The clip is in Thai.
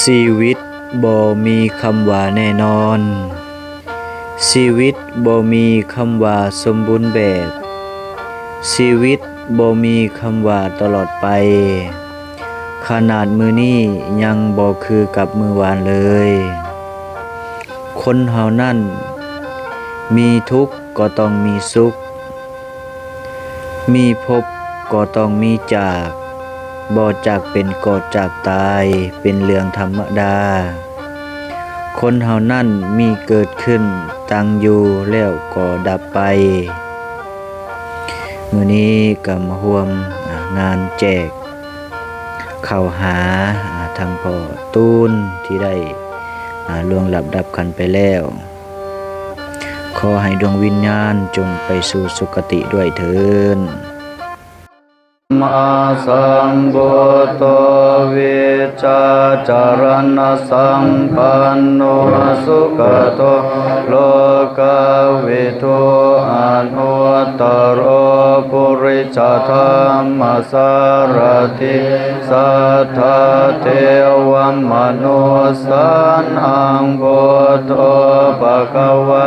ชีวิตบ่มีคำว่าแน่นอน ชีวิตบ่มีคำว่าสมบูรณ์แบบ ชีวิตบ่มีคำว่าตลอดไป ขนาดมื้อนี้ยังบ่คือกับมื้อวานเลย คนเฮานั้นมีทุกข์ก็ต้องมีสุข มีพบก็ต้องมีจากบ่จากเป็นก็จากตายเป็นเรื่องธรรมดา คนเฮานั้นมีเกิดขึ้นตั้งอยู่แล้วก็ดับไป มื้อนี้ก็มาร่วมงานแจกข้าวหาทางพ่อตูนที่ได้ล่วงลับดับกันไปแล้ว ขอให้ดวงวิญญาณจงไปสู่สุคติด้วยเถิดมาสัมพุทโธวิชาจารณสัมปันโนสุขโตโลกวิทูอนุตตรปุริสธรรมสารถิสัทธาเทวมนุสสานังพุทโธภควา